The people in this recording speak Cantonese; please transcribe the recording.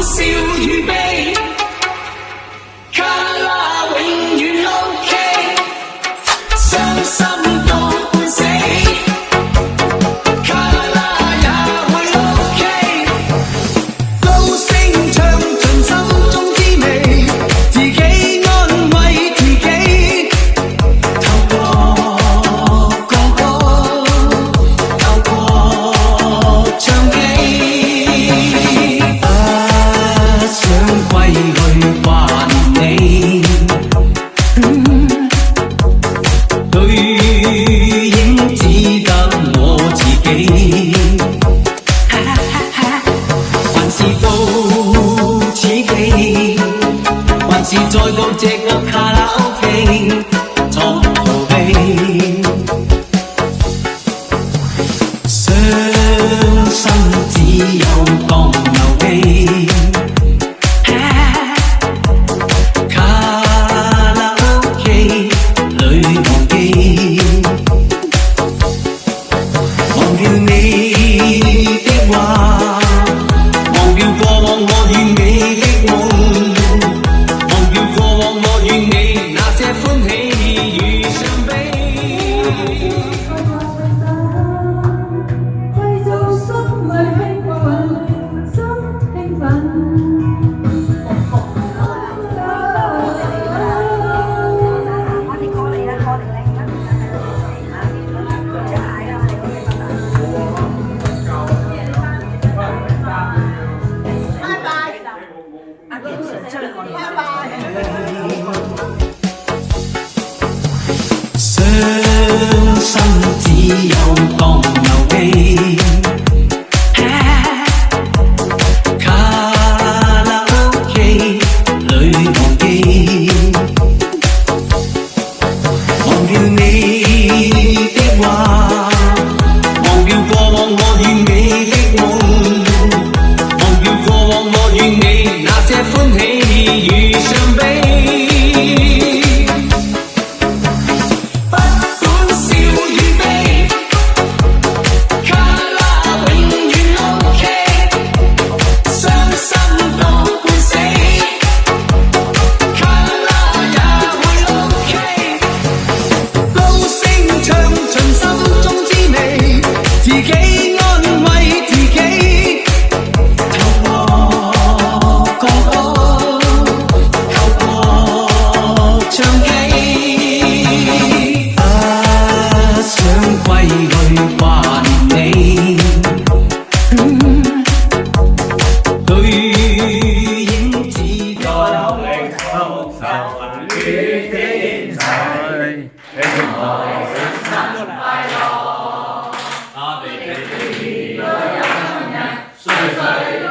笑與悲，卡拉永遠 OK， 傷心到半死，卡拉也會 OK， 高聲唱盡心中滋味，自己安慰自己，透過歌曲，透過唱機。歸去掛念你，對影只得我自己，還是到此期，還是再到這個卡拉 OK 作逃避，傷心只有當遊戲。傷心只有當遊戲，卡拉 OK 裏忘記，忘掉你的話，忘掉過往我與你的夢，忘掉過往我與你那些歡喜與傷悲。我哋嘅天，日日歲歲。